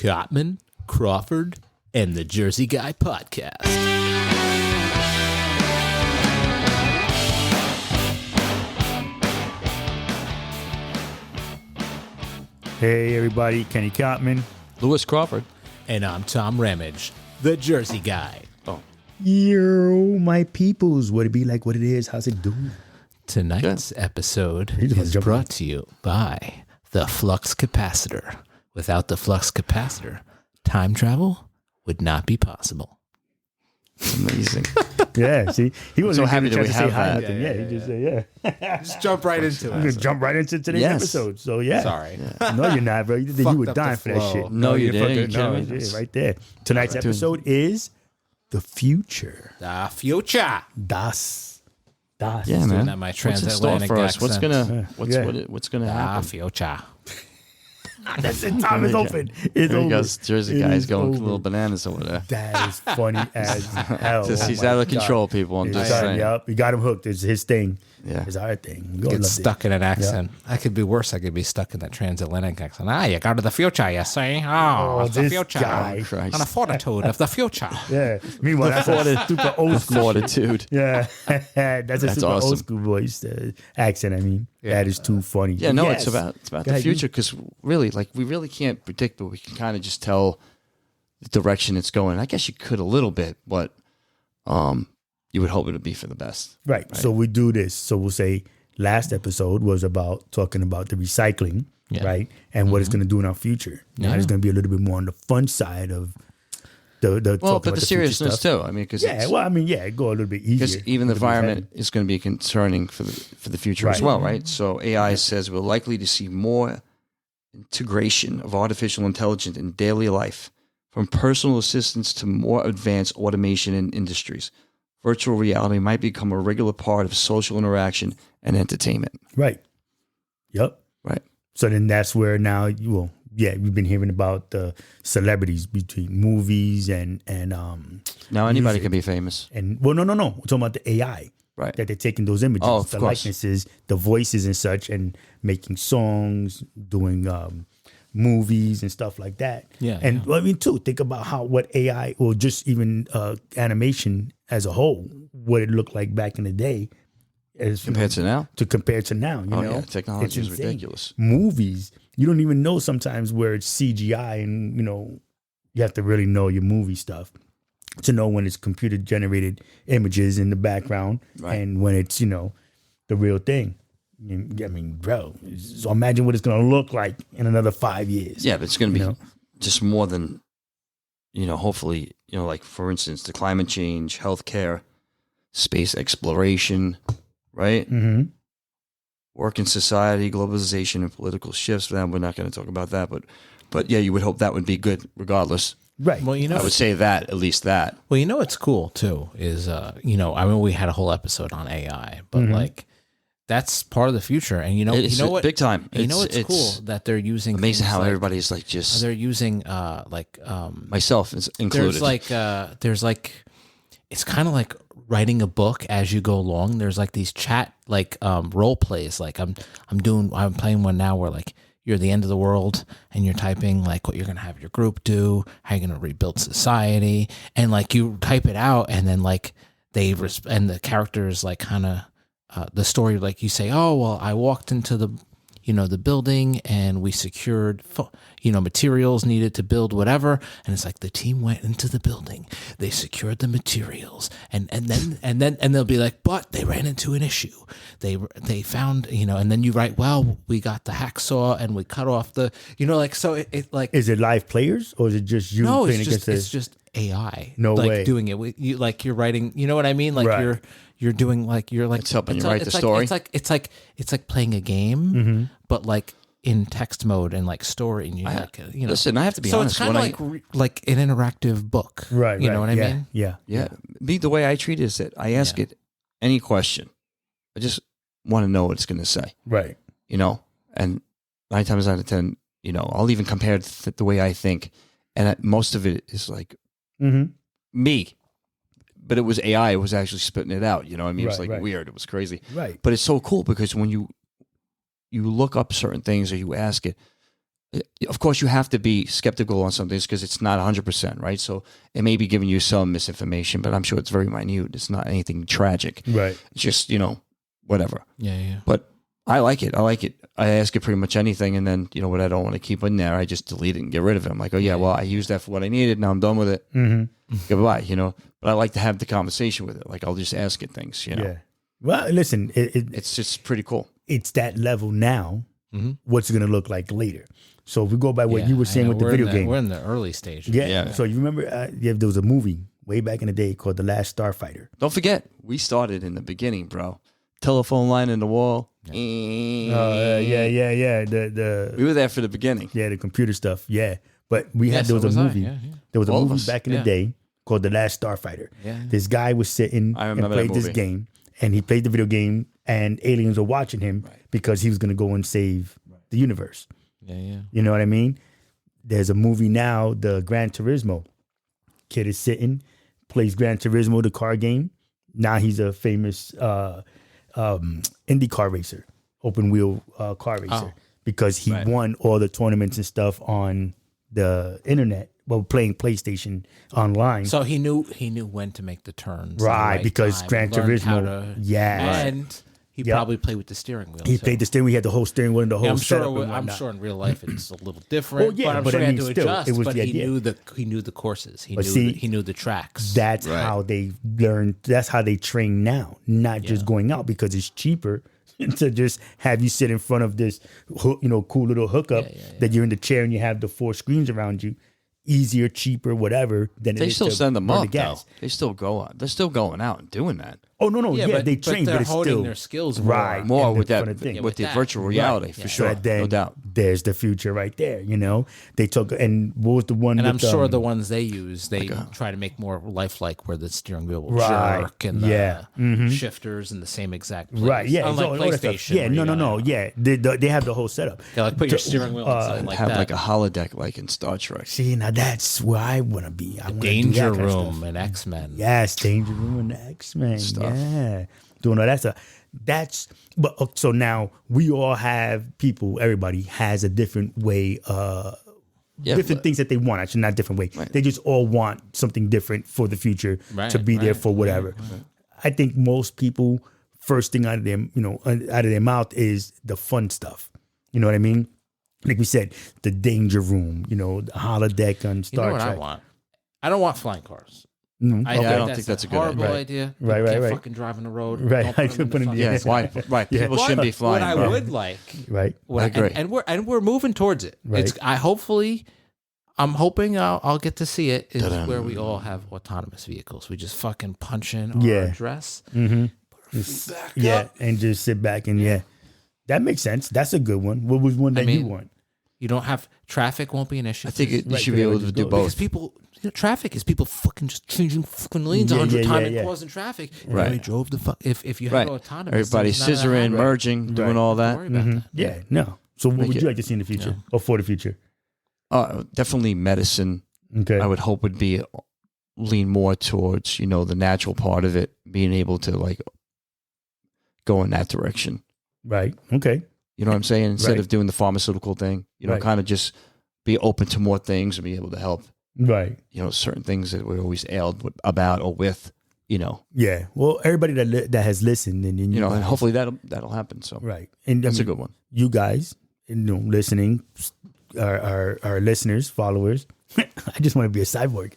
Cotman, Crawford, and the Jersey Guy podcast. Hey everybody, Kenny Cotman. Lewis Crawford. And I'm Tom Ramage, the Jersey Guy. Yo, my peoples. What it be like, what it is, how's it doing? Tonight's episode is brought to you by the flux capacitor. Without the flux capacitor, time travel would not be possible. Amazing. Yeah, see, he wasn't so happy that we to have say hi. that. He just said, yeah. Just jump right into We're gonna jump right into today's episode. So yeah. Sorry. No, you're not, bro. You Fucked were up dying the for that flow. shit. No, you didn't. fucking- You No, kidding me? yeah, right there. Tonight's episode is the future. The future. Das. Yeah, Doing man. that my What's in store transatlantic for us? What's accent. gonna what's gonna The happen? future. That's it. Time is open. It's There you over. go. Jersey It guy's is going over. a little bananas over there. That is funny as hell. Just, Oh he's my out of God. control, people. I'm just He's saying. Yep, you got him hooked. It's his thing. Yeah. It's our thing. We all Get loved stuck in an accent. I could be worse. I could be stuck in that transatlantic accent. You go to the future, you see? Oh, it's the this future. guy. Christ. On the fortitude of the future. Yeah. Meanwhile, that's a super old school. Fortitude. Yeah. That's a super awesome. old school voice accent. I mean, that is too funny. Yeah, no, Yes. it's about Go the ahead, future because really, like, we really can't predict, but we can kind of just tell the direction it's going. I guess you could a little bit, but you would hope it would be for the best. Right. So we do this. So we'll say last episode was about talking about the recycling, right? And what it's going to do in our future. Now it's going to be a little bit more on the fun side of the Well, talking but about the future seriousness stuff. too. I mean, because Yeah, well, I mean, yeah, go a little bit easier. because even the a little bit environment is going to be concerning for the future as Right. well, right? So AI says we're likely to see more integration of artificial intelligence in daily life, from personal assistance to more advanced automation in industries. Virtual reality might become a regular part of social interaction and entertainment. Right. Yep. Right. So then that's where now we've been hearing about the celebrities between movies and Now anybody music. can be famous. And well, no. We're talking about the AI. Right. That they're taking those images, Oh, of the course. likenesses, the voices and such, and making songs, doing movies and stuff like that. Yeah, And well, I mean, too, think about what AI or just even animation as a whole, what it looked like back in the day, as Compared to now? compared to now. You Oh, know, yeah. Technology It's is insane. ridiculous. Movies, you don't even know sometimes where it's CGI, and you have to really know your movie stuff to know when it's computer generated images in the background Right. and when it's the real thing. I mean, bro. So imagine what it's gonna look like in another 5 years. Yeah, but it's going to be You know? just more than, hopefully, like, for instance, the climate change, healthcare, space exploration, right? Mm-hmm. Work in society, globalization, and political shifts. We're not going to talk about that, but yeah, you would hope that would be good regardless. Right. Well, I would say that, at least that. Well, what's cool too is, I mean, we had a whole episode on AI, but like that's part of the future. And It's you know what? big time. And it's cool that they're using Amazing things how like- everybody's like just, they're using myself is included. there's like it's kind of like writing a book as you go along. There's like these chat role plays. Like I'm playing one now where like you're the end of the world and you're typing like what you're going to have your group do, how you're going to rebuild society. And like you type it out and then like and the characters like kind of, the story, like you say, oh, well, I walked into the building and we secured, materials needed to build whatever. And it's like the team went into the building, they secured the materials, and then they'll be like, but they ran into an issue. They found, and then you write, well, we got the hacksaw and we cut off the, so it like, Is it live players or is it just you no, playing it's against just AI. No like way. doing it. You like you're writing. You know what I mean? Like Right. you're doing like you're like It's helping you a- write the it's like- story. It's like playing a game, but like in text mode and like story. And Listen, I have to be so honest. it's kind of like an interactive book, Right. You know what I yeah, mean? Yeah. Yeah. Me, the way I treat it is that I ask it any question. I just want to know what it's going to say, Right. and 9 times out of 10, I'll even compare it to the way I think. And most of it is like Mm-hmm. me, but it was AI. It was actually spitting it out. It was Right, like right. weird. It was crazy. Right. But it's so cool because when you look up certain things or you ask it, of course, you have to be skeptical on some things because it's not 100%, right? So it may be giving you some misinformation, but I'm sure it's very minute. It's not anything tragic. Right. It's just, whatever. Yeah. But I like it. I ask it pretty much anything, and then, what I don't want to keep in there, I just delete it and get rid of it. I'm like, oh, yeah, well, I used that for what I needed. Now I'm done with it. Mm-hmm. Goodbye, But I like to have the conversation with it. Like, I'll just ask it things, Yeah. Well, listen, it's just pretty cool. It's that level now. What's it going to look like later? So if we go by what you were saying with the video game. We're in the early stages. Yeah. So you remember there was a movie way back in the day called The Last Starfighter. Don't forget, we started in the beginning, bro. Telephone line in the wall. Yeah. We were there for the beginning. Yeah, the computer stuff. Yeah. But there was a movie. There was a movie back in the day called The Last Starfighter. Yeah. This guy was sitting and played this game, and he played the video game, and aliens were watching him because he was going to go and save the universe. Yeah. You know what I mean? There's a movie now, the Gran Turismo. Kid is sitting, plays Gran Turismo, the car game. Now he's a famous IndyCar racer, open wheel car racer, because he won all the tournaments and stuff on the internet while playing PlayStation online. So he knew when to make the turns, right? Because Gran Turismo, and he probably played with the steering wheel. He played the steering wheel. He had the whole steering wheel and the whole setup. I'm sure in real life it's a little different. Well, yeah, but I'm sure he had to still, adjust. it was but the he idea. knew the courses. He knew the tracks. That's how they learn. That's how they train now. Not just going out, because it's cheaper to just have you sit in front of this, cool little hookup that you're in the chair and you have the 4 screens around you. Easier, cheaper, whatever. Than they it is still to send them burn up. the gas. Though. They still go on. They're still going out and doing that. Oh no, they train, but it's honing still their skills right more with that with the virtual reality for sure. Then no doubt. There's the future right there. They took, and what was the one? And with, I'm sure the ones they use, they try to make more lifelike, where the steering wheel will jerk and the shifters in the so exact place. Right, yeah, Unlike PlayStation. Yeah, no, yeah. They have the whole setup. Yeah, like put your steering wheel inside like have that. like a holodeck like in Star Trek. See, now that's where I want to be. I Danger Room and X-Men. Yes, Danger Room and X-Men. Stuff. Yeah, doing all that stuff. But so now we all have people. Everybody has a different way. Different things that they want. Actually, not different way. Right. They just all want something different for the future to be there for whatever. Right. I think most people, first thing out of their mouth is the fun stuff. You know what I mean? Like we said, the Danger Room. The holodeck on Star Trek. I want? I don't want flying cars. I don't think that's a good horrible idea. Right. Fucking drive on the road. Right. I put in the Why? People shouldn't be flying. What I would like. Right. I agree. And we're moving towards it. Right. I'm hoping I'll get to see it. Is where we all have autonomous vehicles. We just fucking punch in our address. Mm-hmm. And just sit back and that makes sense. That's a good one. What was one that you want? You don't have traffic. Won't be an issue. I think you should be able to do both. Because people, traffic is people fucking just changing fucking lanes 100 times and causing traffic. Right. They drove the fuck. If you have autonomous, everybody's scissoring, merging, doing all that. Don't worry about that. Yeah. No. So what would you like to see in the future or for the future? Definitely medicine. Okay. I would hope would be lean more towards the natural part of it, being able to go in that direction. Right. Okay. You know what I'm saying? Instead of doing the pharmaceutical thing, kind of just be open to more things and be able to help. Right. Certain things that we're always ailed about or with. Yeah. Well, everybody that has listened, and and hopefully that'll happen. So right, and that's a good one. You guys, listening, our listeners, followers. I just want to be a cyborg.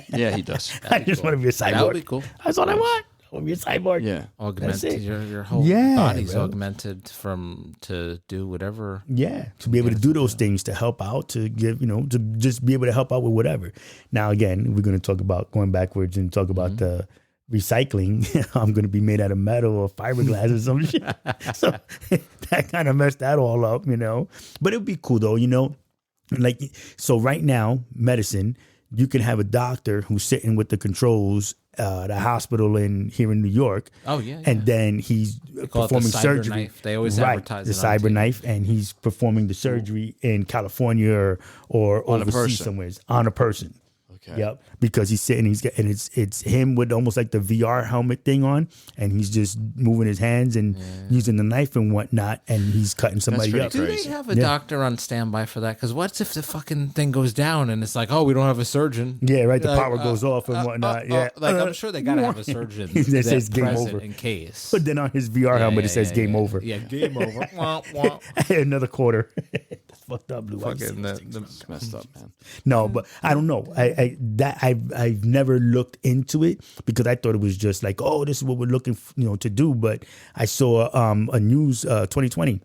Yeah, he does. I just want to be a cyborg. That would be cool. That's all I want. I want to be a cyborg. Yeah. Augmented. Your whole body's augmented to do whatever. Yeah. To be able to do those things, to help out, to give, to just be able to help out with whatever. Now, again, we're going to talk about going backwards and talk about the recycling. I'm going to be made out of metal or fiberglass or some shit. So that kind of messed that all up, But it would be cool though, so right now, medicine, you can have a doctor who's sitting with the controls, the hospital here in New York. Oh yeah. And then he's performing surgery. Knife. They always advertise the cyber knife, and he's performing the surgery in California or on overseas somewhere on a person. Okay. Yep, because he's sitting, it's him with almost like the VR helmet thing on, and he's just moving his hands and using the knife and whatnot, and he's cutting somebody up. Do they have a doctor on standby for that? Because what if the fucking thing goes down and it's like, oh, we don't have a surgeon? Yeah, right. The power goes off and whatnot. I'm sure they gotta have a surgeon that says game over in case. But then on his VR helmet, it says game over. Yeah, game over. Another quarter. That's fucked up, Blue. Fucking that's messed up, man. No, but I don't know. I've never looked into it because I thought it was just like, oh, this is what we're looking to do. But I saw a news 2020, and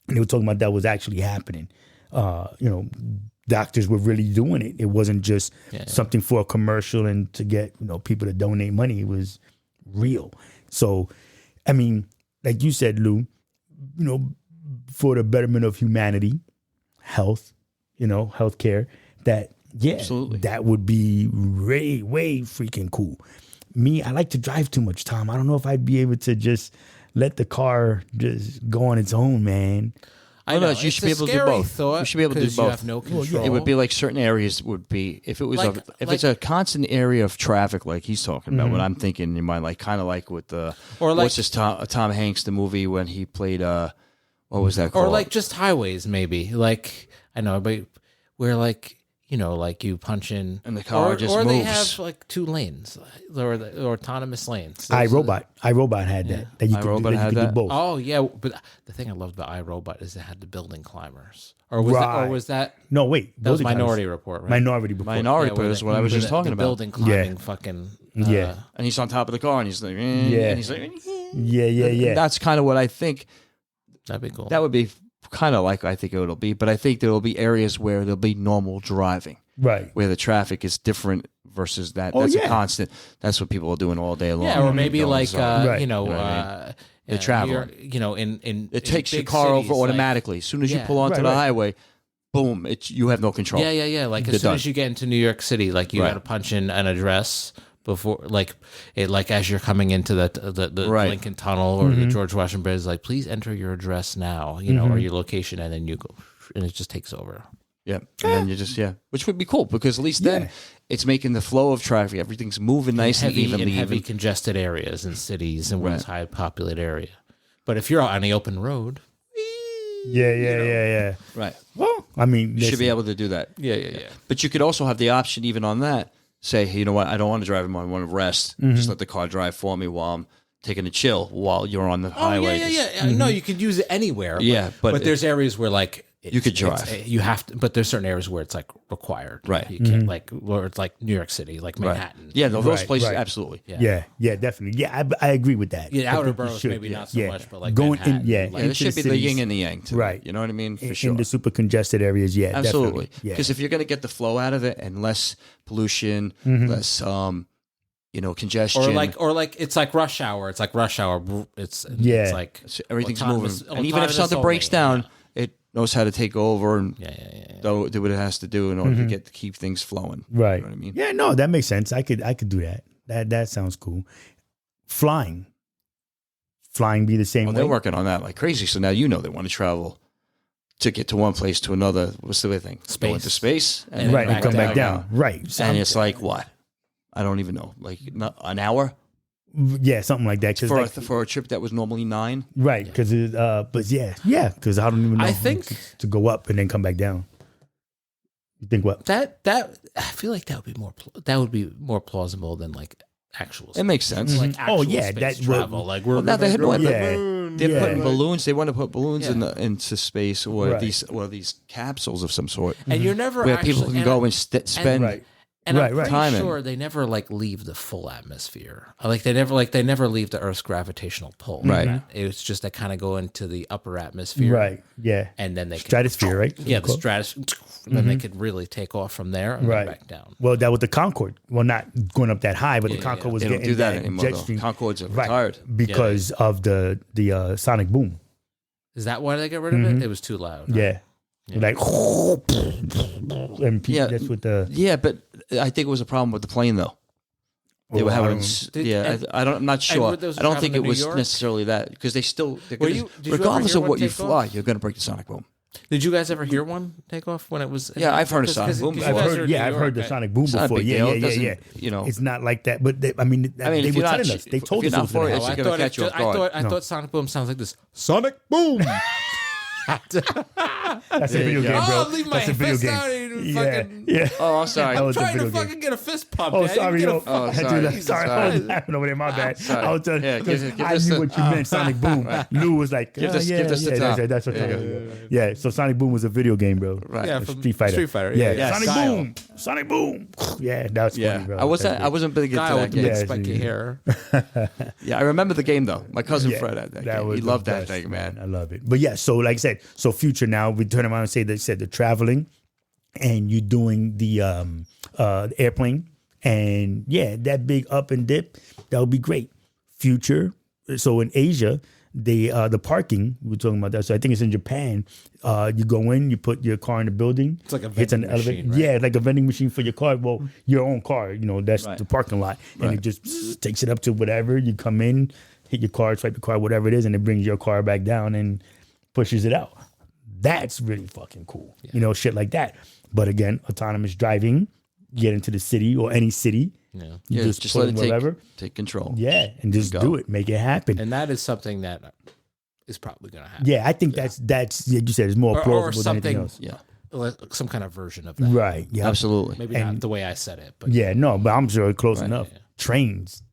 they were talking about that was actually happening. Doctors were really doing it. It wasn't just something for a commercial and to get people to donate money. It was real. So, I mean, like you said, Lou, for the betterment of humanity, health, healthcare, that absolutely, that would be way, way freaking cool. Me, I like to drive too much, Tom. I don't know if I'd be able to just let the car just go on its own, man. I know you should be able to do both. You should be able to do both. You have no control. It would be like certain areas would be if it was it's a constant area of traffic like he's talking about. What I'm thinking in mind, like kind of like with the what's this Tom Hanks the movie when he played what was that called? Or like just highways maybe. Like I know, but where like like you punch in and the car just moves. Or they have like 2 lanes or autonomous lanes. iRobot had that. That you could do both. Oh yeah, but the thing I loved about iRobot is it had the building climbers. Or was that? No, wait. That was Minority Report, right? Minority Report. Minority Report is what I was just talking about. Building climbing, fucking. And he's on top of the car, and he's like, and he's like, yeah. That's kind of what I think. That'd be cool. That would be kind of like I think it'll be, but I think there will be areas where there'll be normal driving, right? Where the traffic is different versus that. That's a constant. That's what people are doing all day long. Yeah, or maybe like the travel. It takes your car over automatically. As soon as you pull onto the highway, boom! You have no control. Yeah. Like as soon as you get into New York City, like you got to punch in an address before, like as you're coming into the Lincoln Tunnel or the George Washington Bridge, like please enter your address now, or your location, and then you go, and it just takes over. Yeah, and then you just which would be cool because at least then it's making the flow of traffic, everything's moving nice and evenly. In heavy congested areas in cities and one's high populated area. But if you're out on the open road, yeah. Right. Well, I mean, you should be able to do that. Yeah. But you could also have the option, even on that, say, hey, you know what, I don't want to drive him. I want to rest. Just let the car drive for me while I'm taking a chill while you're on the highway. No, you could use it anywhere. But there's areas where like you could drive. You have to, but there's certain areas where it's like required. Right. You can't where it's like New York City, like Manhattan. Right. Yeah, those places, absolutely. Yeah, definitely. Yeah, I agree with that. Yeah, outer boroughs maybe not so much, but like going Manhattan, in, there should be the yin and the yang, right? You know what I mean? For sure. In the super congested areas, absolutely. Yeah, because if you're going to get the flow out of it and less pollution, less congestion, or like it's like rush hour. It's like rush hour. It's like everything's moving, and even if something breaks down, it knows how to take over and do what it has to do in order to keep things flowing. Right. You know what I mean? Yeah, no, that makes sense. I could do that. That sounds cool. Flying be the same way. They're working on that like crazy. So now they want to travel to get to one place to another. What's the other thing? Space. Go into space and come back down. Right. And it's like what? I don't even know. Like an hour? Yeah, something like that. For a trip that was normally 9. Right. Because because I don't even know. I think to go up and then come back down. You think what? That I feel like that would be more plausible than like actual. It makes sense. Like space that's travel. Like we're now they're putting balloons. They want to put balloons into space or these capsules of some sort, and you're never where people can go and spend. And I'm pretty sure they never leave the full atmosphere. Like they never leave the Earth's gravitational pull. Right. It's just they kind of go into the upper atmosphere. Right. Yeah. And then they stratosphere, right? Yeah, the stratosphere. And then they could really take off from there and then back down. Well, that was the Concorde. Well, not going up that high, but the Concorde was they getting don't do that anymore. Concordes are retired because of the sonic boom. Is that why they got rid of it? It was too loud. Yeah. Like and that's what but I think it was a problem with the plane though. They were having I'm not sure. I don't think it was necessarily that because regardless of what you fly, you're going to break the sonic boom. Did you guys ever hear one take off when it was? Yeah, I've heard a sonic boom before. I've heard the sonic boom before. Yeah. You know, it's not like that. But they were telling us. They told us it was going to happen. I thought sonic boom sounds like this. Sonic boom. That's a video game, bro. Oh, leave my fist out and fucking. Yeah. Oh, I'm sorry. I'm trying to fucking get a fist pump. Oh, man. sorry. Sorry. Sorry. I was laughing over there. My bad. I was telling Yeah, give I us knew the- what you meant, Sonic Boom. Lou was like, Give this the top. That's what Yeah, so Sonic Boom was a video game, bro. Right. Yeah, from Street Fighter. Yeah. Sonic Style. Boom. Sonic Boom. Yeah, that's funny, bro. I wasn't big into Guy that with game. big Yeah, spiky yeah. hair. Yeah, I remember the game though. My cousin Yeah, Fred had that that game. was He the loved that best, thing, man. I love it. But yeah, so like I said, so future now we turn around and say they said they're traveling and you're doing the airplane and yeah, that big up and dip, that would be great. Future. So in Asia, the parking, we were talking about that. So I think it's in Japan. You go in, you put your car in the building. It's like a hits an vending machine, elevator. right? Yeah, like a vending machine for your car. Well, your own car, that's Right. the parking lot. And Right. it just takes it up to whatever. You come in, hit your car, swipe your car, whatever it is, and it brings your car back down and pushes it out. That's really fucking cool. Shit like that. But again, autonomous driving, get into the city or any city. Yeah. You Yeah, just let it take control. Yeah, and just Go. do it. Make it happen. And that is something that is probably going to happen. Yeah, I think that's like you said, it's more plausible than anything else. Yeah, Like some kind of version of that. Right. Yeah. absolutely. Maybe not the way I said it, but Yeah. No, but I'm sure close Right, enough. yeah. Trains.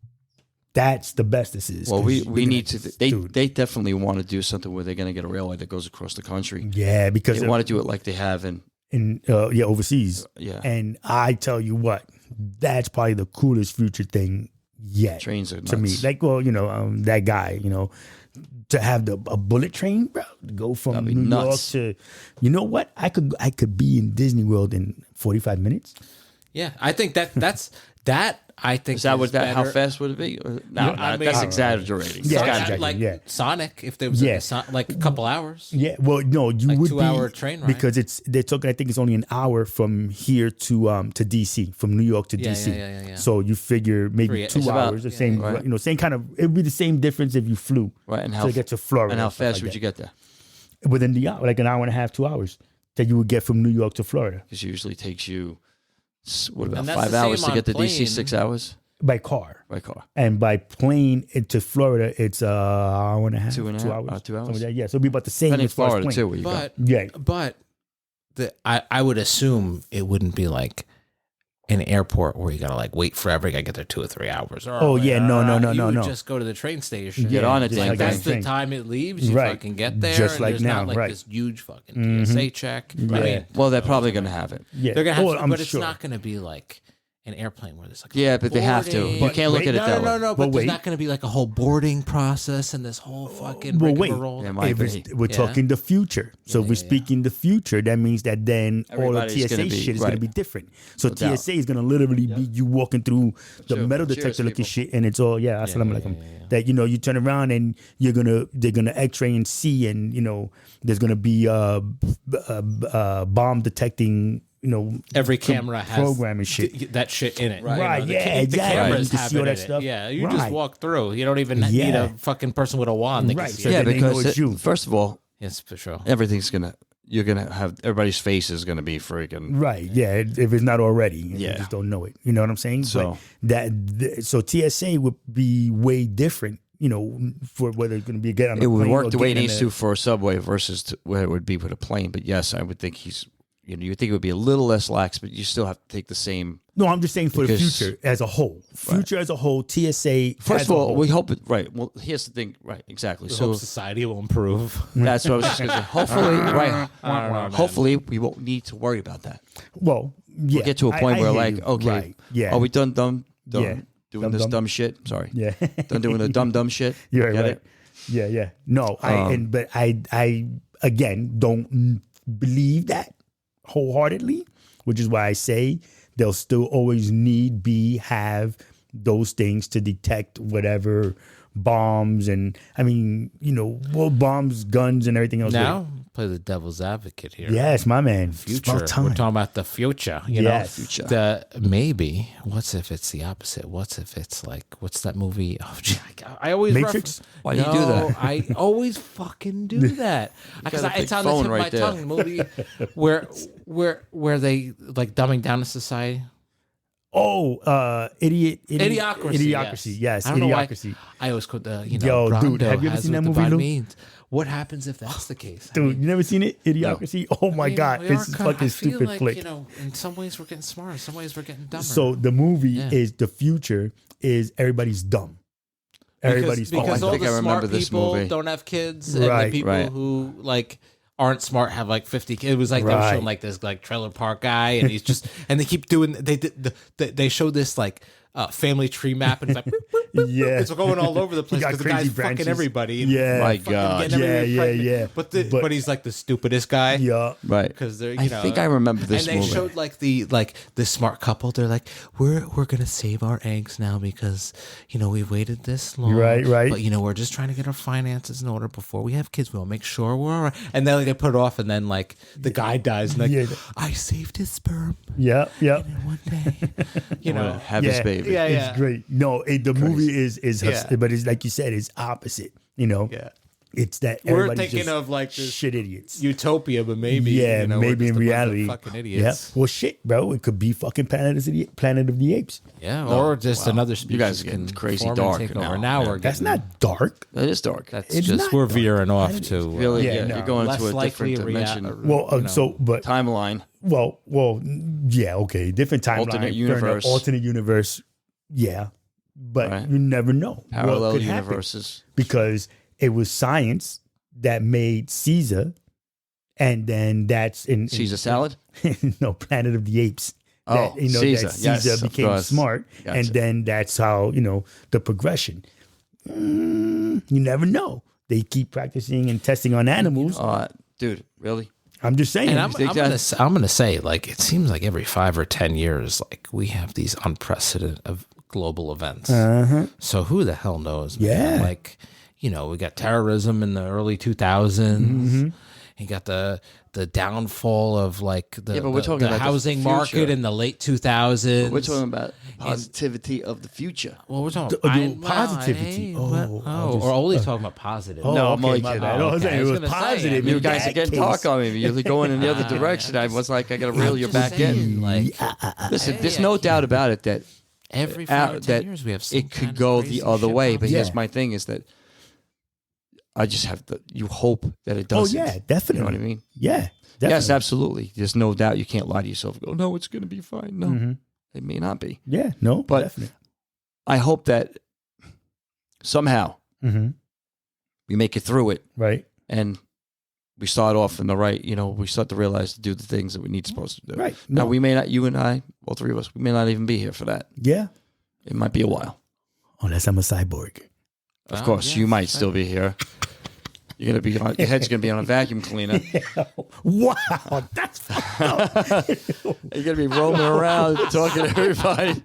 That's the best this is. Well, 'cause we need to. dude. They definitely want to do something where they're going to get a railway that goes across the country. Yeah, because They want to do it like they have in overseas. Yeah. And I tell you what, that's probably the coolest future thing yet. Trains are to me. nuts. Like, that guy, to have a bullet train, bro, to go from That'd be New nuts. York to, you know what? I could be in Disney World in 45 minutes. yeah, I think that's that. I think Is that what that? How better. fast would it be? No, I mean- that's exaggerating. Yeah, It's gotta exactly. be. Like yeah. Sonic, if there was Yeah. like a couple hours. Yeah, well, no, you Like would 2-hour be train ride. because they're talking. I think it's only an hour from here to DC, from New York to Yeah, DC. yeah. So you figure maybe 2 It's about- hours, the same, right. same kind of. It'd be the same difference if you flew. Right, and to how get to Florida. and how stuff like fast would you get there? that. Within the hour, like an hour and a half, 2 hours that you would get from New York to Florida Because it usually takes you about And that's 5 the hours same to get to on DC. plane. 6 hours by car. by car. And by plane into Florida, it's an hour and a half, 2 and a 2 half, hours, 2 hours. something like that. Yeah, so it'd be about the same And in as far as Florida plane. too, where you go. But Yeah, I would assume it wouldn't be like an airport where you gotta like wait forever. You gotta get there 2 or 3 hours. Oh, yeah, no. You would just go to the train station. Get on it, just dang like That's thing. the time it leaves. You Right. fucking get there. Just and like there's now, not like right. this huge fucking TSA check. I mean, Well, they're probably going to have it. yeah. they're gonna have, Oh, I'm but it's sure. not gonna be like an airplane where there's like Yeah, but they have to. boarding. You can't look wait, at it that way. No. But But there's wait. not going to be like a whole boarding process and this whole fucking Well, wait. rigmarole. Yeah, might If be. it's, we're Yeah. talking the future. So if we're speaking the future, that means that then all the Everybody's TSA gonna be- shit is going to right. be different. So doubt. TSA is going to literally be you walking through the Sure. metal Cheers, detector looking people. shit, and it's all assalamu alaikum. That you turn around and they're gonna X-ray and see, and there's gonna be bomb detecting. Every some camera has program and shit. that shit in it. Right, the yeah, the exactly. cameras You can have see all it that in it. stuff. Yeah, you just Right. walk through. You don't even need Yeah. a fucking person with a wand. That Right, Can see so it. Yeah, then they know because it's you. first of all, Yes, for sure. everything's you're gonna have everybody's face is gonna be freaking. Right. Yeah. If it's not already, you Yeah. just don't know it. You know what I'm saying? So- But so TSA would be way different. For whether it's going to be get on a It would plane work or the way it getting in needs a- to for a subway versus where it would be with a plane. But yes, I would think you would think it would be a little less lax, but you still have to take the same. No, I'm just saying for Because- the future as a whole. Future as a whole, TSA. First as of a all, whole. we hope it. Right. Well, here's the thing. Right. Exactly. I So hope society will improve. that's what I was just going to say. Hopefully, right. man. Hopefully, we won't need to worry about that. Well, yeah, We'll get to a point I where, hear like, you. okay, Right. Yeah. are we done Yeah. doing this Dumb. dumb shit? Sorry. Yeah. Done doing the dumb shit? You're Get right. it? Yeah. No, but I again don't believe that wholeheartedly, which is why I say they'll still always have those things to detect whatever bombs and bombs, guns, and everything else. Now, play the devil's advocate here. Yes, my man. Future. We're We're talking about the future. You Yes. know, Future. maybe. What's if it's the opposite? What's if it's like, what's that movie? Oh, gee, I always Matrix? Why do you do that? I always fucking do that because got a big it's on the phone tip of right my there. tongue. The movie where they like dumbing down the society. Oh, Idiocracy. Yes, I don't know why Idiocracy. I always quote the Yo, dude, Rondo have you ever has seen what that the movie, bond Lou? means. What happens if that's the case? Dude, you never seen it? Idiocracy? Oh my God. It's a fucking stupid like, flick. You know, in some ways we're getting smarter. In some ways we're getting dumber. So the movie Yeah. is the future is everybody's dumb. Everybody's because I all think the I remember smart this people movie. don't have kids, and Right, the people right. who like aren't smart have like 50 kids. It was like they were Right. showing like this like trailer park guy, and he's just and they keep doing they show this like family tree map, and it's like Yeah. it's going all over the place got because the guy's crazy fucking branches. everybody. And Yeah. My fucking God. getting everybody Yeah, pregnant. yeah. But he's like the stupidest guy. Yeah. Right. Because they're, I think I remember this and they movie. showed like the smart couple. They're like, we're gonna save our eggs now because we've waited this long. Right. But we're just trying to get our finances in order before we have kids. We'll make sure we're all right. And then they put it off, and then like the guy dies, and like Yeah. I saved his sperm. Yeah. Yeah. And one day, Have his baby. Yeah, yeah. It's great. No, the movie is Yeah. but it's like you said, it's opposite. Yeah. It's that We're everybody's thinking just of like this shit idiots. utopia, but maybe Yeah, we're maybe just in a bunch of reality, fucking yeah. idiots. Well, shit, bro, it could be fucking Planet of the Apes. Yeah, or just another species. guys are getting crazy form and dark take now. over. Now Yeah. we're That's getting, not dark. That is dark. That's It's just not we're dark. veering off to Really, Yeah, yeah, no. you're going less into a likely different dimension. But Timeline. well, yeah, okay, different timeline, Alternate fair enough. universe. Alternate universe, yeah, but Right. you never know what Parallel could happen universes. because it was science that made Caesar, and then that's in Caesar salad? no, Planet of the Apes. Oh, that, Caesar. that Caesar Yes, of became course. smart, Gotcha. and then that's how the progression. You never know. They keep practicing and testing on animals. Dude, really? I'm just saying. And I'm think gonna say, like, it seems like every 5 or 10 years, like we have these unprecedented of global events. So who the hell knows? Man? Yeah. Like, we got terrorism in the early 2000s. You got the downfall of like the, but we're talking about the housing market future. in the late 2000s. We're talking about positivity of the future. Well, we're talking positivity. or only talking about positive. No, I'm only my kidding. bad. I was saying I it was was gonna say, positive. I mean, You guys are in getting that dark case. on me. You're going in the other direction. I was like, I got to reel you back in. Like Listen, there's no doubt about it that every 5 or 10 that years we have some it kind could of go crazy the other shit way. pop But up. here's my thing: is that I just have to. You hope that it doesn't. yeah, definitely. You know what I mean? Yeah, definitely. Yes, absolutely. There's no doubt. You can't lie to yourself. And go, no, it's going to be fine. No, it may not be. Yeah, no, But definitely. I hope that somehow Mm-hmm. we make it through it Right, and we start off in the right. We start to realize to do the things that we need supposed to do. right. Now No, we may not. You and I, all three of us, we may not even be here for that. yeah. It might be a while. Unless I'm a cyborg. Of Oh, course, yeah, you might sure. still be here. You're gonna be on, your head's gonna be on a vacuum cleaner. Wow, that's fucked up. You're gonna be roaming around talking to everybody.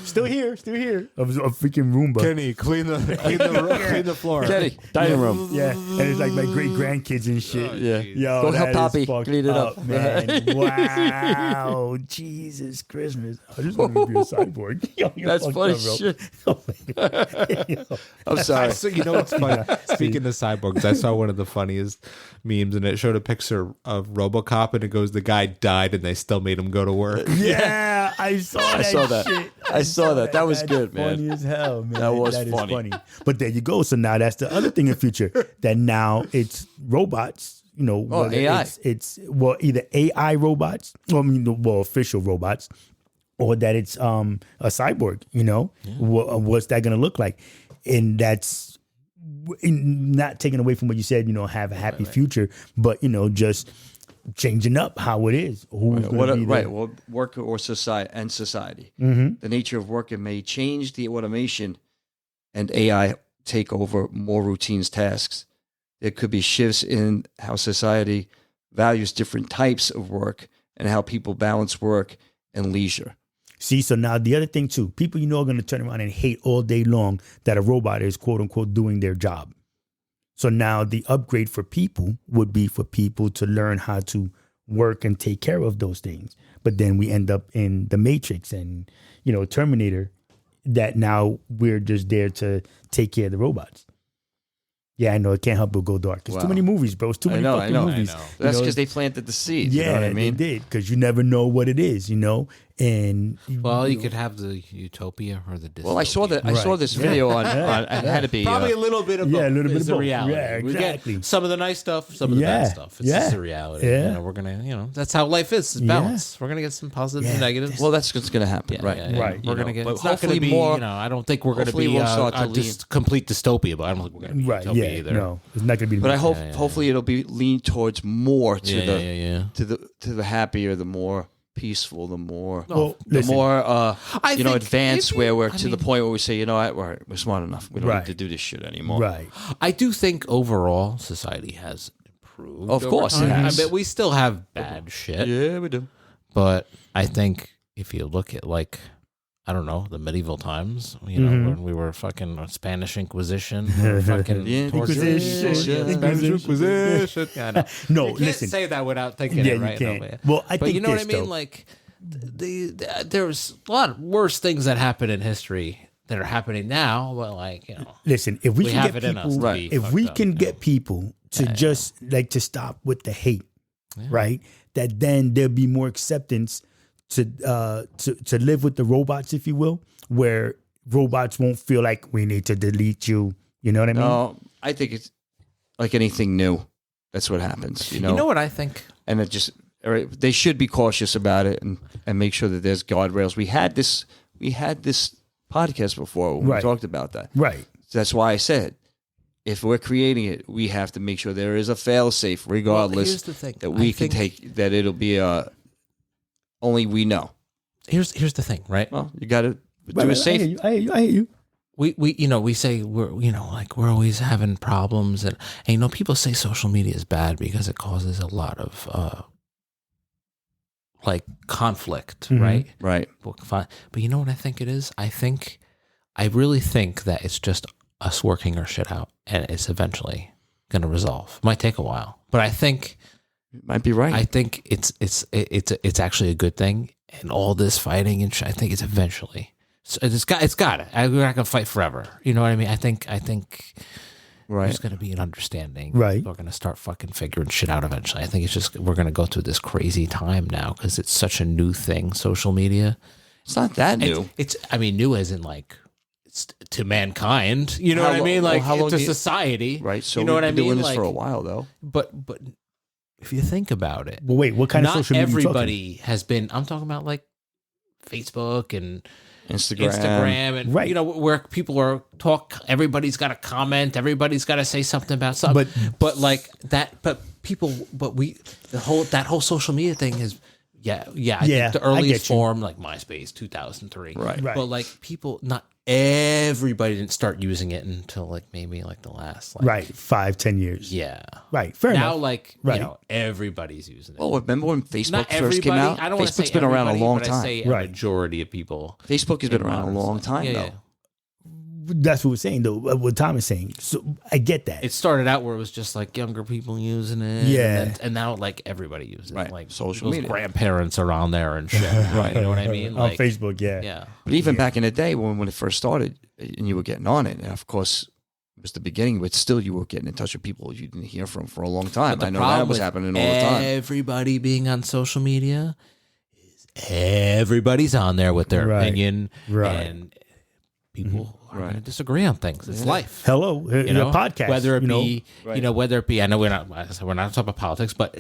Still here. A freaking Roomba. Kenny, clean the floor. Kenny, dining room. Yeah, and it's like my great grandkids and shit. Yeah. Yo, Go that help is Poppy fucked clean it up. man. Wow, Jesus Christmas! I just want to be a cyborg. Yo, you're That's fucked funny up, bro. shit. Yo. I'm sorry. So you know what's funny? Speaking of cyborgs, I saw one of the funniest memes, and it showed a picture of RoboCop, and it goes, "The guy died, and they still made him go to work." Yeah, I saw that. Shit. I saw that. That was That's good, man. Funny as hell, man. That was is funny. But there you go. So now that's the other thing in future that now it's robots. Whether AI. It's either AI robots, or official robots, or that it's a cyborg. What's that going to look like? And that's not taking away from what you said. Have a happy future, but just changing up how it is. Who's going to be there? Well, work or society. Mm-hmm. The nature of work, it may change the automation and AI take over more routine tasks. There could be shifts in how society values different types of work and how people balance work and leisure. See, so now the other thing too, people are going to turn around and hate all day long that a robot is quote unquote doing their job. So now the upgrade for people would be for people to learn how to work and take care of those things. But then we end up in the Matrix and, Terminator, that now we're just there to take care of the robots. Yeah, I know. It can't help but go dark. There's too many movies, bro. It's too many fucking movies. That's because they planted the seed. Yeah, you know what I mean? They did, because you never know what it is, And you could have the utopia or the dystopia. Well, I saw this video on it had to be probably a little bit of both. a little bit of the both. reality. Yeah, exactly. We get some of the nice stuff, some of the bad stuff. It's just the reality. Yeah. We're gonna, that's how life is. It's balance. We're gonna get some positives and negatives. Well, that's what's going to happen, right? Right. We're gonna get. But It's not gonna be more. I don't think we're gonna be complete dystopia, but I don't think we're gonna be utopia either. No, it's not gonna be. But I hope, hopefully, it'll be lean towards more to the happier, the more peaceful, the more advanced, where we're to the point where we say, you know what, we're smart enough. We don't need to do this shit anymore. Right. I do think overall society has improved. Of course, it has. I bet we still have bad shit. Yeah, we do. But I think if you look at I don't know, the medieval times, when we were fucking Spanish Inquisition, fucking Inquisition. Spanish Inquisition. Yeah, I know. No, you can't listen. say that without thinking it, right? You can't. No, Well, I but think you know what I this, mean? though. Like, there's a lot of worse things that happen in history that are happening now. But listen, if we can have get it in us people, to be if we fucked can up, get people to just to stop with the hate, right? That then there'll be more acceptance to live with the robots, if you will, where robots won't feel like we need to delete you. You know what I mean? No, I think it's like anything new. That's what happens. You know what I think? And it just they should be cautious about it and make sure that there's guardrails. We had this podcast before when we talked about that. Right. That's why I said, if we're creating it, we have to make sure there is a fail-safe, regardless, here's the thing. that we can take, that it'll be only we know. Here's the thing, right? Well, you got to do it safe. I hear you. We say we're always having problems, and people say social media is bad because it causes a lot of conflict, right? Right. But you know what I think it is? I really think that it's just us working our shit out, and it's eventually going to resolve. Might take a while, but I think you might be right. I think it's actually a good thing, and all this fighting and shit, I think it's eventually. So it's got it. We're not gonna fight forever. You know what I mean? I think there's gonna be an understanding. Right. We're gonna start fucking figuring shit out eventually. I think it's just we're gonna go through this crazy time now because it's such a new thing. Social media. It's not that new. It's new as in it's to mankind. You know what I mean? To society. Right. So you know what I mean? Doing this for a while though. But if you think about it, well, wait, what kind of social media? Not everybody has been. I'm talking about Facebook and Instagram and where people are everybody's got to comment, everybody's got to say something about something, but that whole social media thing is I think the earliest form MySpace 2003, right. But people, not everybody didn't start using it until maybe the last 5-10 years. Yeah, right. Fair enough. Now everybody's using it. Oh, remember when Facebook not first came out? I don't want to say been around a long but time. I say a majority of people. Facebook has been around a long time though. Yeah. That's what we're saying, though. What Tom is saying. So I get that. It started out where it was just younger people using it. Yeah. And now everybody uses it. Right. Social media. Grandparents are on there and shit. Right. You know what I mean? On Facebook, yeah. Yeah. But even back in the day when it first started and you were getting on it, and of course it was the beginning, but still you were getting in touch with people you didn't hear from for a long time. I know that was happening all the time. Everybody being on social media is everybody's on there with their opinion. Right. And people are going to disagree on things. It's life. Hello, podcast. Whether it be, whether it be, I know we're not talking about politics, but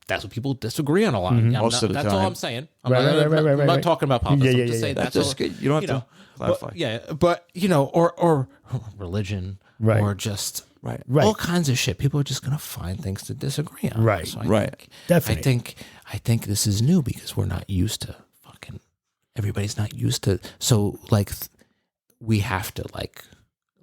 that's what people disagree on a lot. Most of the that's time. all I'm saying. I'm Right. not talking about politics. I'm just saying that's just good. You don't have to clarify. But or religion, or just all kinds of shit. People are just going to find things to disagree on. Right. So Definitely. I think this is new because we're not used to everybody's not used to. So we have to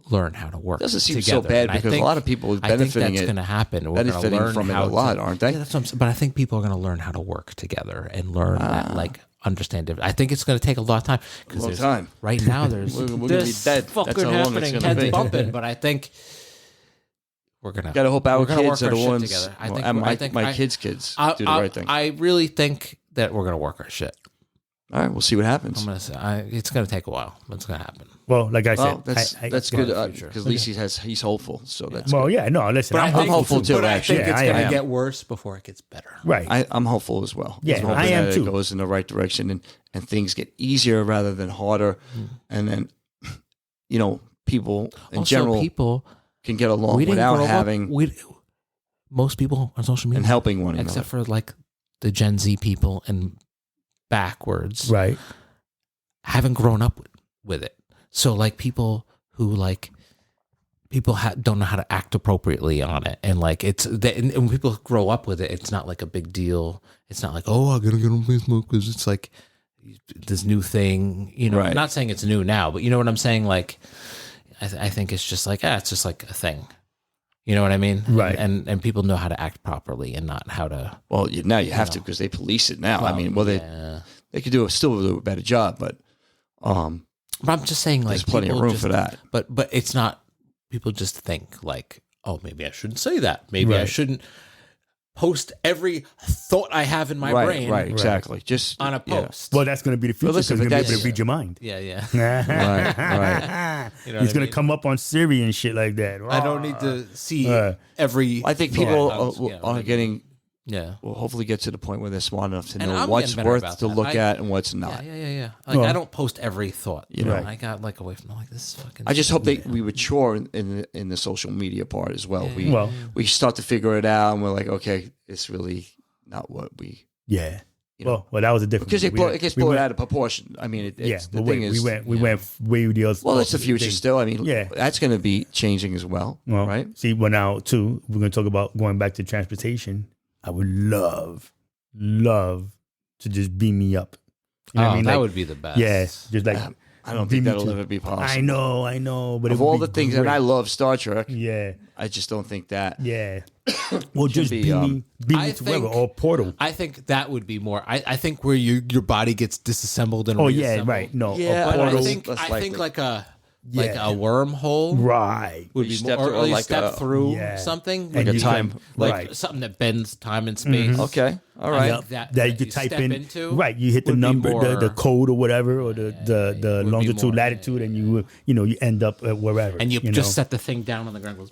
learn how to work. It doesn't seem together. so bad And because a lot of people are benefiting I think that's going to happen. We're benefiting learn from it a lot, aren't they? Yeah, that's what but I think people are going to learn how to work together and learn that understand it. I think it's going to take a lot of time because right now there's we're this gonna be dead. fucking That's how long it's happening, gonna heads be. bumping. But I think gotta hope our we're gonna kids work are the our shit ones. together. I think my kids do the right thing. I really think that we're gonna work our shit. All right, we'll see what happens. I'm gonna say it's gonna take a while, but it's gonna happen. Well, like I said, that's good because at least he's hopeful. So that's well, good. yeah, no, listen, But I'm hopeful too. But Actually, I think it's I gonna am. get worse before it gets better. right. I'm hopeful as well. Yeah, I'm hoping I am that too. It goes in the right direction and things get easier rather than harder, and then people in Also, general people can get along we didn't without grow having up. Most people on social media and helping one except another. for like the Gen Z people and backwards, Right. haven't grown up with it. So like people who don't know how to act appropriately on it, and like and when people grow up with it, it's not like a big deal. It's not like, oh, I gotta get on Facebook because it's like this new thing. Right. I'm not saying it's new now, but you know what I'm saying. Like, I think it's just like it's just like a thing. You know what I mean? Right. And people know how to act properly and not how to. Well, now you have to because they police it now. They could still do a better job, but I'm just saying, like, there's plenty of room for that. But it's not. People just think like, oh, maybe I shouldn't say that. Maybe I Right. shouldn't post every thought I have in my brain. Right, exactly. Just on a post. Well, that's going to be the future. listen, Because but you're going to be able that's- to read your mind. Yeah. right. You know It's what I going mean? to come up on Siri and shit like that. I don't need to see Right. every. I think people are getting. Yeah. Will hopefully get to the point where they're smart enough to And know I'm what's getting better worth about to that. look at and what's not. Yeah. Like, Well- I don't post every thought. You know, Right. I got like away from like this is fucking. I just hope we mature in the social media part as well. Yeah. We start to figure it out, and we're like, okay, it's really not what we. Yeah. You know, Well, that was a different because movie. it gets blown out of proportion. I mean, Yeah, it's, the but thing wait, is, we went way the other. well, it's the future thing. still. I mean, Yeah. that's going to be changing as well, Well, right? See, well now too, we're going to talk about going back to transportation. I would love to just beam me up. You know what I mean? that Like, would be the best. yeah, just like I don't beam think me that'll to- ever be possible. I know, but Of it would all be the things, great. and I love Star Trek, Yeah, I just don't think that. yeah. Well, just be, beam I me to wherever think- or portal. I think that would be more. I think where your body gets disassembled and Oh yeah, reassembled. right. No, Yeah, a But portal. I think less likely. like a Yeah. wormhole right. would You be step more, through, or at least like step a- through Yeah. something And a you time- can- like right. something that bends time and space. Okay, all right. Yeah. Yep. that That you you could type step in into right. You hit the would be number, more- the code or whatever, or the would be longitude, more- latitude, and you you end up at wherever. And you know? just set the thing down on the ground. Goes,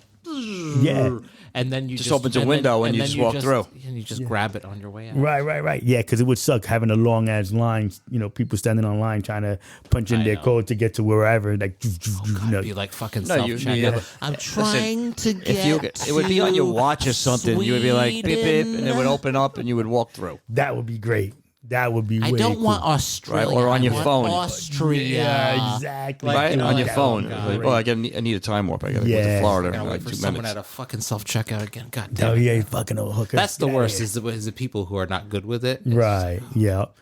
Yeah. and then you Just opens a window and you just walk through. and you just grab it on your way out. Right. Yeah, because it would suck having a long ass line. People standing on line trying to punch in I their know. code to get to wherever. Like, It'd be like fucking No, you- self-check. yeah. I'm trying to get. If you, it would be on your watch or something. You would be like beep beep, and it would open up, and you would walk through. that would be great. That would be. I way don't cool. want Australia. Right, or on I your want phone. Austria. Yeah, exactly. Like, Right you know, on like your that. phone. Oh, Like, God. oh, I need a time warp. I got to go Yeah. to Florida Gotta in wait like for 2 someone minutes. at a fucking self checkout again. God Oh damn it. yeah, fucking old hooker. That's the Yeah, worst. yeah. Is the people who are not good with it. It's Right. Yep.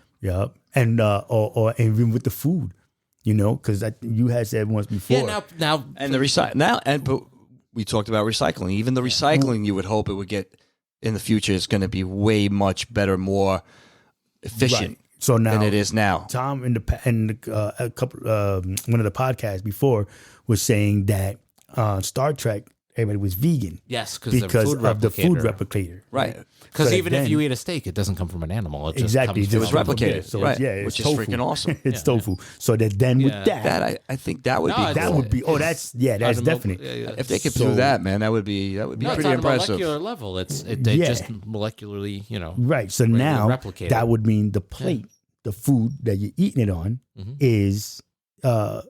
And or even with the food, because you had said once before. Yeah. Now. And the but we talked about recycling. Even the recycling, you would hope it would get in the future is going to be way much better, more efficient Right. So now than it is now. Tom in a couple one of the podcasts before was saying that Star Trek everybody was vegan Yes, because of the food replicator. replicator. Right. Because So even if then- you eat a steak, it doesn't come from an animal. It just Exactly, comes it It was from- replicated, So right? it's, yeah, it's Which is tofu. freaking awesome. It's tofu. So that then with Yeah. that, I think that would No, be it's- cool. that would be that's definite. Yeah. If they could So- do that, man, that would be No, pretty it's on a impressive. molecular level. They Yeah. just molecularly, Right. So Regular now replicator. that would mean the plate, the food that you're eating it on Mhm. is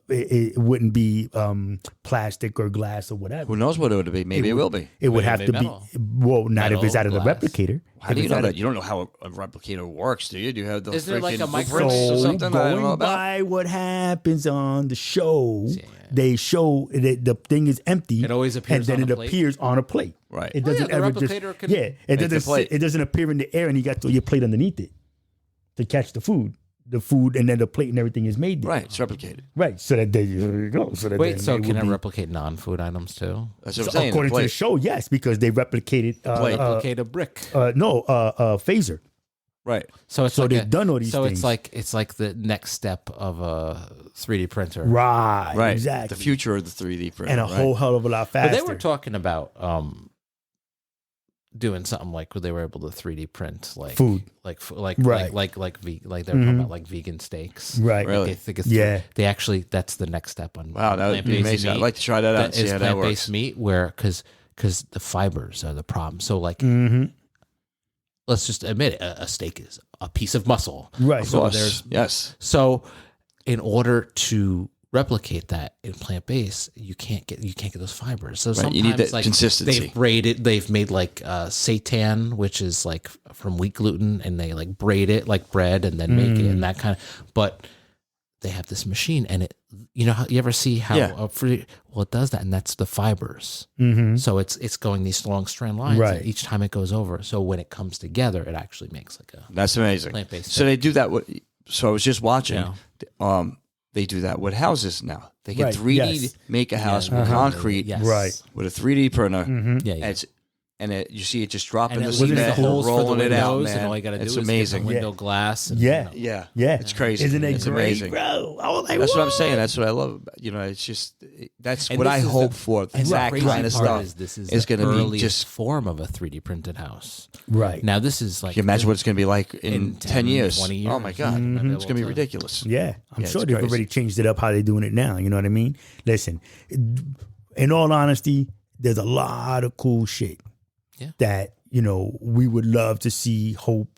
it wouldn't be plastic or glass or whatever. Who knows what it would be? Maybe it will be. It would Maybe have to be metal. not if it's out of the Glass. replicator. How If do you it's know out that? of- You don't know how a replicator works, do you? Do you have the Is there like a freaking micro- blueprints or So something? I don't know going about. by what happens on the show, they show that the thing is empty. It always appears and then on it a plate? appears on a plate. Right. It Oh, yeah, doesn't the ever replicator just can yeah. It make the doesn't plate. it doesn't appear in the air, and you got your plate underneath it to catch the food, and then the plate and everything is made there. Right. It's replicated. Right. So that there you go. So that Wait, then so it can would it be- replicate non-food items too? That's what I'm So saying. according to the plate. show, yes, because they replicated plate. Replicate a brick. phaser. Right. So it's So like they've done all these So things. it's like the next step of a 3D printer. Right. Right. Exactly. The future of the 3D printer. and a right? whole hell of a lot But faster. they were talking about doing something like where they were able to 3D print like food, like right. like they were talking about like vegan steaks, right? Really? They think it's they actually that's the next step on. Wow, that would be amazing. Meat. I'd like to try that out and see how that works. Plant-based meat, where because the fibers are the problem. So like, let's just admit it, a steak is a piece of muscle, right? So yes. So in order to replicate that in plant-based, you can't get those fibers. So sometimes you need that like consistency. They've made like seitan, which is like from wheat gluten, and they like braid it like bread and then make it and that kind of. But they have this machine, and it, you know, how you ever see how it does that, and that's the fibers. So it's going these long strand lines, right? And each time it goes over, so when it comes together, it actually makes like a that's amazing. Plant-based. So they do that. So I was just watching. They do that with houses now. They can 3D make a house with concrete, right? With a 3D printer. And you see it just dropping the cement, rolling it out, man. And all you got to do is amazing. Get the window glass. And, yeah. It's crazy. Isn't it it's great, amazing, bro? That's what I'm saying. That's what I love. You know, it's just that's what I hope for. That kind of stuff is going to be just form of a 3D printed house. Right. Now this is like. Can you imagine what it's going to be like in 10 years? 20 years? Oh my God, it's going to be ridiculous. Yeah, I'm sure they've already changed it up how they're doing it now. You know what I mean? Listen, in all honesty, there's a lot of cool shit that, you know, we would love to see hope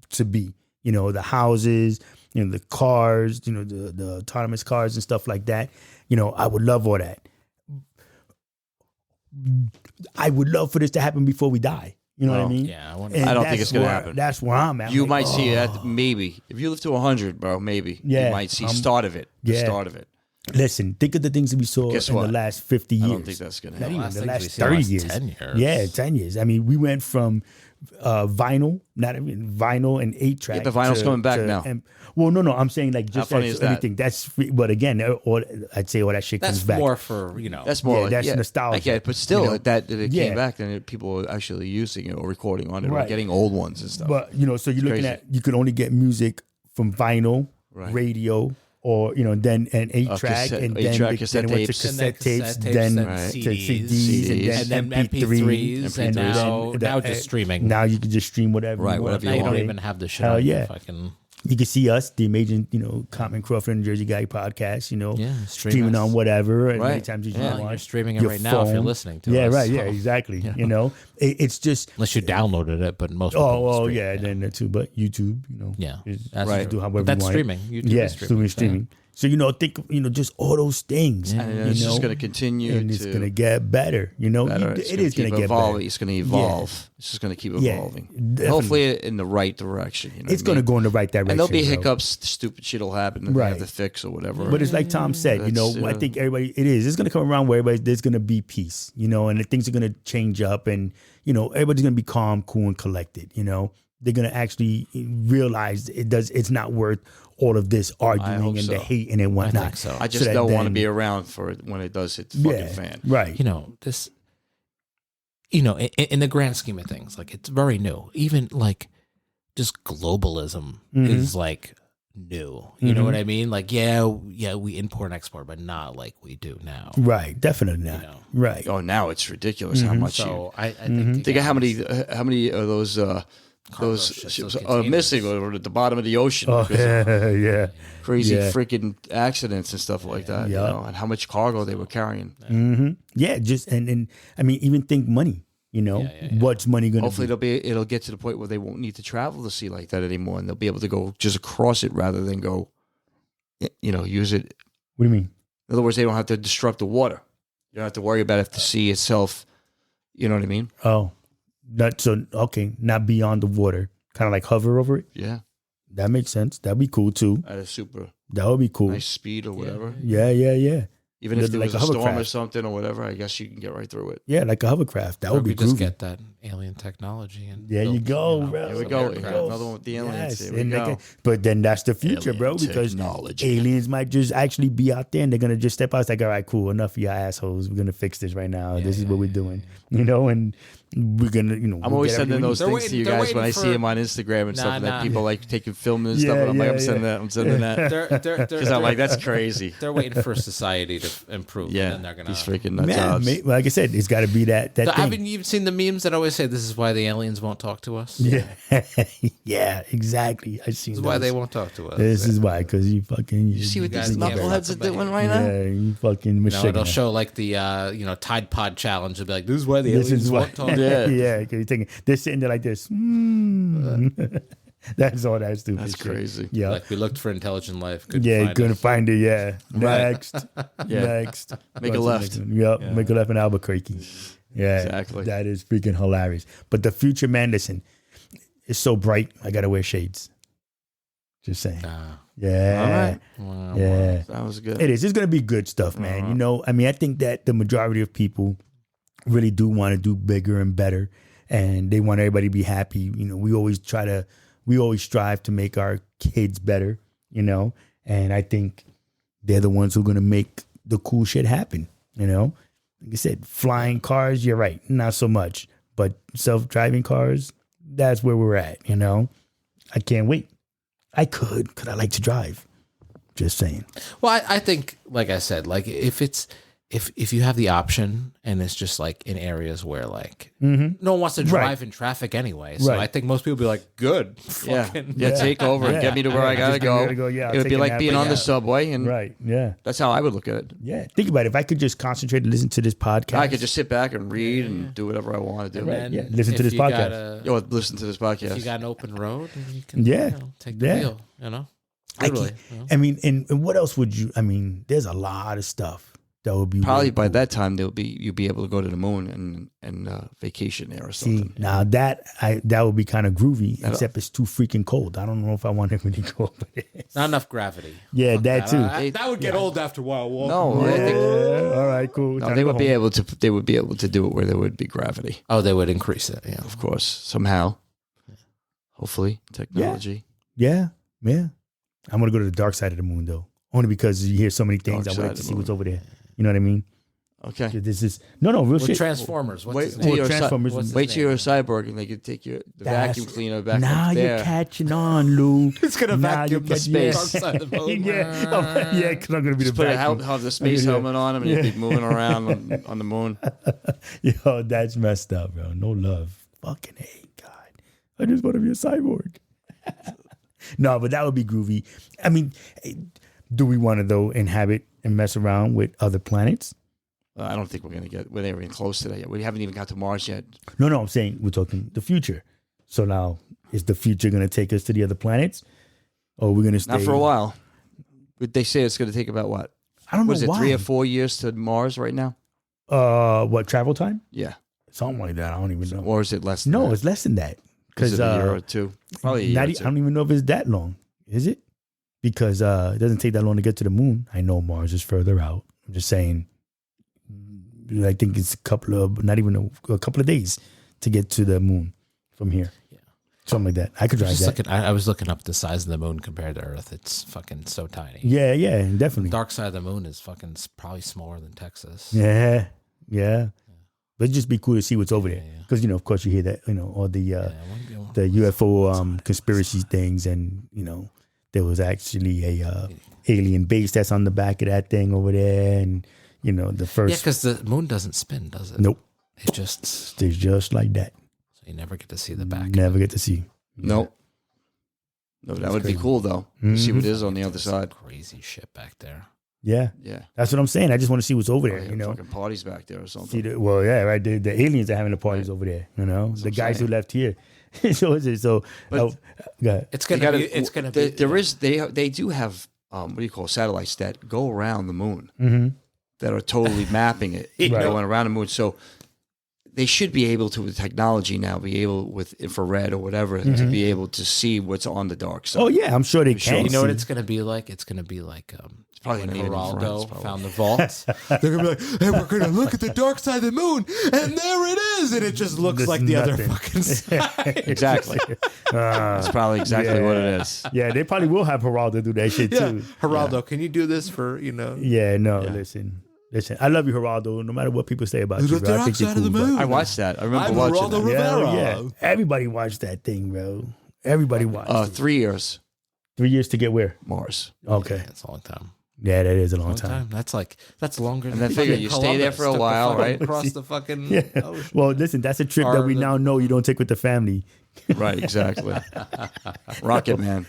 to be. You know, the houses, you know, the cars, you know, the autonomous cars and stuff like that. You know, I would love all that. I would love for this to happen before we die. You know what I mean? Yeah, I don't think it's going to happen. That's where I'm at. You might see that maybe. If you live to 100, bro, maybe. Yeah, you might see start of it. The start of it. Listen, think of the things that we saw in the last 50 years. I don't think that's going to happen. Not even the last 30 years. 10 years. Yeah, 10 years. I mean, we went from vinyl, not even vinyl and 8-track. Yeah, the vinyl's coming back now. Well, no, I'm saying like just how funny is anything. that? That's but again, I'd say all that shit comes back. That's more for, you know. That's more that's nostalgia. Okay, but still, you know? that it came back, then people were actually using it or recording on it or getting old ones and stuff. But, you know, so you're looking at, you could only get music from vinyl, radio, or, you know, then an 8-track, and then it went to cassette tapes, then to CDs, and then MP3s, and now just streaming. Now you can just stream whatever you want. Now you don't even have the shit on your fucking... You can see us, the amazing, you know, Common Crawford and Jersey Guy podcast, you know, streaming on whatever. And many times you want. You're streaming it right now if you're listening to us. Yeah, right. Yeah, exactly. You know, it's just. Unless you downloaded it, but most people then that too. But YouTube, you know. Yeah. That's right. Do however that's you want. Streaming. YouTube is streaming. So, you know, think, you know, just all those things. And it's just going to continue. And it's going to get better. You know, it is going to get better. It's going to evolve. It's just going to keep evolving. Hopefully in the right direction. You know it's going to go in the right direction. And there'll be hiccups, stupid shit will happen that they have to fix or whatever. But it's like Tom said, you know, I think it's going to come around where there's going to be peace, you know, and things are going to change up and, you know, everybody's going to be calm, cool, and collected, you know. They're going to actually realize it's not worth all of this arguing and the hate and whatnot. I think so. I just don't want to be around for it when it does hit the fucking fan. Right. You know, this, you know, in the grand scheme of things, like it's very new. Even like just globalism is like new. You know what I mean? Like, we import and export, but not like we do now. Right. Definitely not. You know? Right. Oh, now it's ridiculous how much I think how many of those ships are missing or at the bottom of the ocean. Crazy freaking accidents and stuff like that. You know, and how much cargo they were carrying. Yeah, just and I mean, even think money. You know, what's money going to be? Hopefully it'll get to the point where they won't need to travel to sea like that anymore, and they'll be able to go just across it rather than go, you know, use it. What do you mean? In other words, they don't have to destruct the water. You don't have to worry about if the sea itself. You know what I mean? Oh. Not beyond the water, kind of like hover over it. Yeah, that makes sense. That'd be cool too. At a super, that would be cool. Nice speed or whatever. Yeah. Even if there was a storm or something or whatever, I guess you can get right through it. Yeah, like a hovercraft. That would be just get that alien technology and there you go, bro. Here we go. Another one with the aliens. Here we go. But then that's the future, bro, because aliens might just actually be out there and they're gonna just step out. It's like, all right, cool, enough of your assholes. We're gonna fix this right now. This is what we're doing, you know, and we're gonna, I'm always sending those things to you guys when I see them on Instagram and stuff. And that people like taking film and stuff. And I'm like, I'm sending that. Because I'm like, that's crazy. They're waiting for society to improve. Yeah, and they're gonna. These freaking nut jobs. Like I said, it's got to be that thing. Haven't you seen the memes that always say this is why the aliens won't talk to us? Yeah, yeah, exactly. I've seen. This is why they won't talk to us. This is why, because you fucking. You see what these knuckleheads are doing right now? Yeah, you fucking. It'll show like the Tide Pod challenge. It'll be like, this is why the aliens won't talk. Yeah. They're sitting there like this. That's all that stupid. That's crazy. Yeah, like we looked for intelligent life. Couldn't find it. Yeah, Right. next. Make a left. Yep, make a left in Albuquerque. Yeah, exactly. That is freaking hilarious. But the future, man, listen, it's so bright. I gotta wear shades. Just saying. Yeah. All right. Wow. Yeah. That was good. It is. It's gonna be good stuff, man. I think that the majority of people really do want to do bigger and better, and they want everybody to be happy. We always strive to make our kids better, and I think they're the ones who are going to make the cool shit happen, Like I said, flying cars, you're right, not so much, but self-driving cars, that's where we're at, I can't wait. I could, because I like to drive. Just saying. Well, I think, like I said, like if you have the option and it's just like in areas where like no one wants to drive in traffic anyway. So I think most people be like, good. Take over and get me to where I gotta go. It would be like being on the subway. And that's how I would look at it. Yeah. Think about it. If I could just concentrate and listen to this podcast. I could just sit back and read and do whatever I want to do. Listen to this podcast. Listen to this podcast. If you got an open road, you can take the wheel, Totally. And what else would you, there's a lot of stuff. That would be probably really by that time you'll be able to go to the moon and vacation there or something. See, now that would be kind of groovy, except it's too freaking cold. I don't know if I want it really cold. Not enough gravity. Yeah, that too. That would get old after a while. No, I think, all right, cool. No, they would be able to. They would be able to do it where there would be gravity. Oh, they would increase it. Yeah, of course, somehow. Hopefully, technology. Yeah. I'm gonna go to the dark side of the moon though, only because you hear so many things. I would like to see what's over there. You know what I mean? Okay. This is real shit. Transformers. Wait till you're a cyborg and they can take the vacuum cleaner back up there. Now you're catching on, Lou. It's gonna vacuum the space. Because I'm gonna be just the vacuum. Have the space helmet on him and you'll be moving around on the moon. Yo, that's messed up, bro. No love. Fucking hey, God. I just want to be a cyborg. No, but that would be groovy. Do we want to though inhabit and mess around with other planets? I don't think we're not even close to that yet. We haven't even got to Mars yet. No, I'm saying we're talking the future. So now, is the future going to take us to the other planets? Or are we going to stay? Not for a while. But they say it's going to take about what? I don't know why. What is it, 3 or 4 years to Mars right now? What, travel time? Yeah. Something like that. I don't even know. Or is it less than that? No, it's less than that. Because a year or two. Probably a year or two. I don't even know if it's that long. Is it? Because it doesn't take that long to get to the moon. I know Mars is further out. I'm just saying, I think it's a couple of days to get to the moon from here. Yeah. Something like that. I could drive that. I was looking up the size of the moon compared to Earth. It's fucking so tiny. Yeah, definitely. The dark side of the moon is fucking probably smaller than Texas. Yeah. But it'd just be cool to see what's over there. Because, of course you hear that, all the UFO conspiracy things and, there was actually a alien base that's on the back of that thing over there, and the first. Yeah, because the moon doesn't spin, does it? Nope. It just stays just like that. So you never get to see the back. Never get to see. Nope. No, that would be cool though. Mm-hmm. See what is on the other side. Crazy shit back there. Yeah. That's what I'm saying. I just want to see what's over there. Fucking parties back there or something. Right. The aliens are having the parties over there. The guys who left here. So it's go ahead. It's gonna be. They do have satellites that go around the moon that are totally mapping it, going around the moon. So they should be able to, with technology now, with infrared or whatever, to be able to see what's on the dark side. Oh yeah, I'm sure they can. You know what it's gonna be like? It's gonna be like it's probably when Geraldo found the vault. They're gonna be like, "Hey, we're gonna look at the dark side of the moon, and there it is," and it just looks like the other fucking side. Exactly. That's probably exactly what it is. Yeah, they probably will have Geraldo do that shit too. Geraldo, can you do this for Yeah, no, listen. Listen, I love you, Geraldo. No matter what people say about you, bro. I think you're cool, bro. I watched that. I remember watching that. Yeah. Everybody watched that thing, bro. Everybody watched. 3 years. 3 years to get where? Mars. Okay, That's a long time. yeah, that is a long time. That's longer. And then figure you stay there for a while, right? Across the fucking Yeah. ocean. Well, listen, that's a trip that we now know you don't take with the family. Right, exactly. Rocket Man.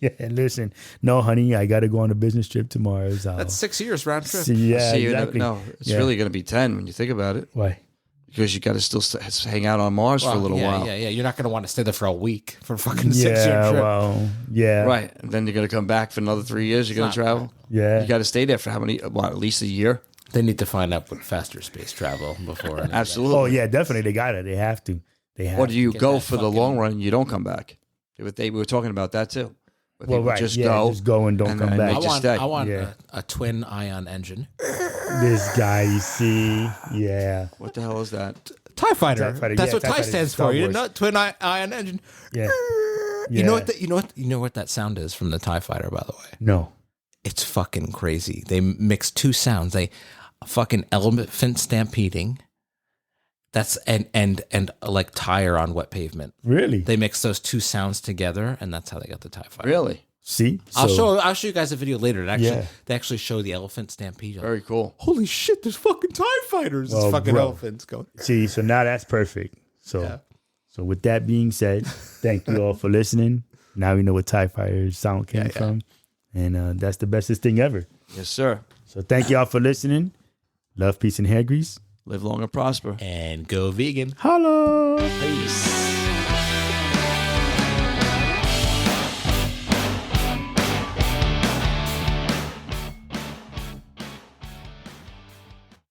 Yeah, and listen, no, honey, I got to go on a business trip to Mars. That's 6 years round trip. Yeah, See, exactly. no, it's really going to be 10 when you think about it. Why? Because you got to still hang out on Mars for a little while. Yeah. You're not going to want to stay there for a week for a fucking 6 year Yeah, trip. well, yeah. Right. And then you're going to come back for another 3 years. You're going to travel. Yeah. You got to stay there for how many? At least a year? They need to find out what faster space travel before. Absolutely. Oh, yeah, definitely. They got it. They have to. Or do you get go that for the fucking- long run and you don't come back? We were talking about that too. Where Well, people right. just yeah, go. just go and don't and come then back. they just stay. I want Yeah. a twin ion engine. This guy, you see, yeah, What the hell is that? TIE fighter. TIE fighter, That's yeah, what TIE TIE fighter, stands Star for. You didn't Wars. know? Twin ion engine. yeah. You know what that sound is from the TIE fighter, by the way? No. It's fucking crazy. They mix two sounds. They fucking elephant stampeding. That's and like tire on wet pavement. Really? They mix those two sounds together, and that's how they got the TIE fighter. Really? See? I'll So- show you guys a video later. They actually show the elephant stampede. Very cool. Holy shit! There's fucking TIE fighters. Well, It's fucking bro. elephants going. See, so now that's perfect. So, so with that being said, thank you all for listening. Now we know what TIE Fighter's sound came from. And that's the bestest thing ever. Yes, sir. So thank y'all for listening. Love, peace, and hair grease. Live long and prosper. And go vegan. Holla! Peace.